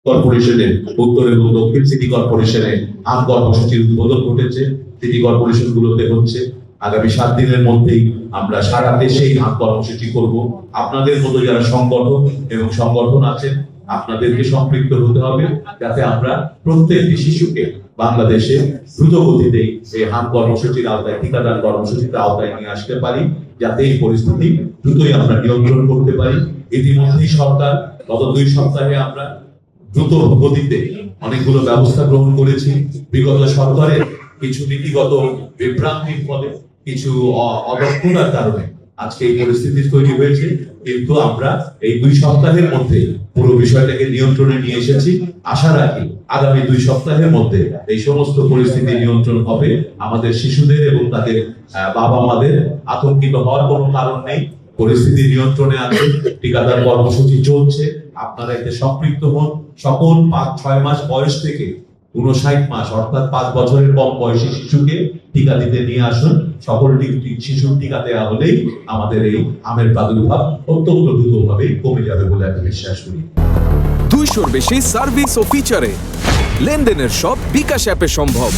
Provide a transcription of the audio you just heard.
কর্পোরেশনে, উত্তর এবং দক্ষিণ সিটি কর্পোরেশনে আম কর্মসূচির উদ্বোধন ঘটেছে। সিটি কর্পোরেশন গুলোতে হচ্ছে। আগামী 7 দিনের মধ্যেই আমরা সারা দেশে এই আম কর্মসূচি করব। আপনাদের মতো যারা সংগঠক এবং সংগঠন আছেন, আপনাদেরকে সম্পৃক্ত হতে হবে, যাতে আমরা প্রত্যেকটি শিশুকে বাংলাদেশে দ্রুত গতিতে এই আম কর্মসূচির আওতায়, ঠিকাদার কর্মসূচির আওতায় নিয়ে আসতে পারি, যাতে এই পরিস্থিতি দ্রুতই আমরা নিয়ন্ত্রণ করতে পারি। ইতিমধ্যেই সরকার গত 2 সপ্তাহে আমরা দ্রুত গতিতে অনেকগুলো ব্যবস্থা গ্রহণ করেছি। বিগত সরকারের কিছু নীতিগত বিভ্রান্তির ফলে, কিছু অদক্ষতার কারণে আজকে এই পরিস্থিতি তৈরি হয়েছে, কিন্তু আমরা এই 2 সপ্তাহের মধ্যে পুরো বিষয়টাকে নিয়ন্ত্রণে নিয়ে এসেছি। আশা রাখি আগামী 2 সপ্তাহের মধ্যে এই সমস্ত পরিস্থিতি নিয়ন্ত্রণ হবে। আমাদের শিশুদের এবং তাদের বাবা মাদের আতঙ্কিত হওয়ার কোনো কারণ নেই। পরিস্থিতি নিয়ন্ত্রণে আছে, ঠিকাদার কর্মসূচি চলছে। আপনারা এতে সম্পৃক্ত হন। সকল 5-6 মাস বয়স থেকে 59 মাস অর্থাৎ 5 বছরের কম বয়সী শিশুকে টিকা দিতে নিয়ে আসুন। সকল শিশুর টিকা দেওয়া হলেই আমাদের এই আমের প্রাদুর্ভাব অত্যন্ত দ্রুতভাবে কমে যাবে বলে আমি বিশ্বাস করি। 200-র বেশি সার্ভিস ও ফিচারে লেনদেনের সব বিকাশ অ্যাপে সম্ভব।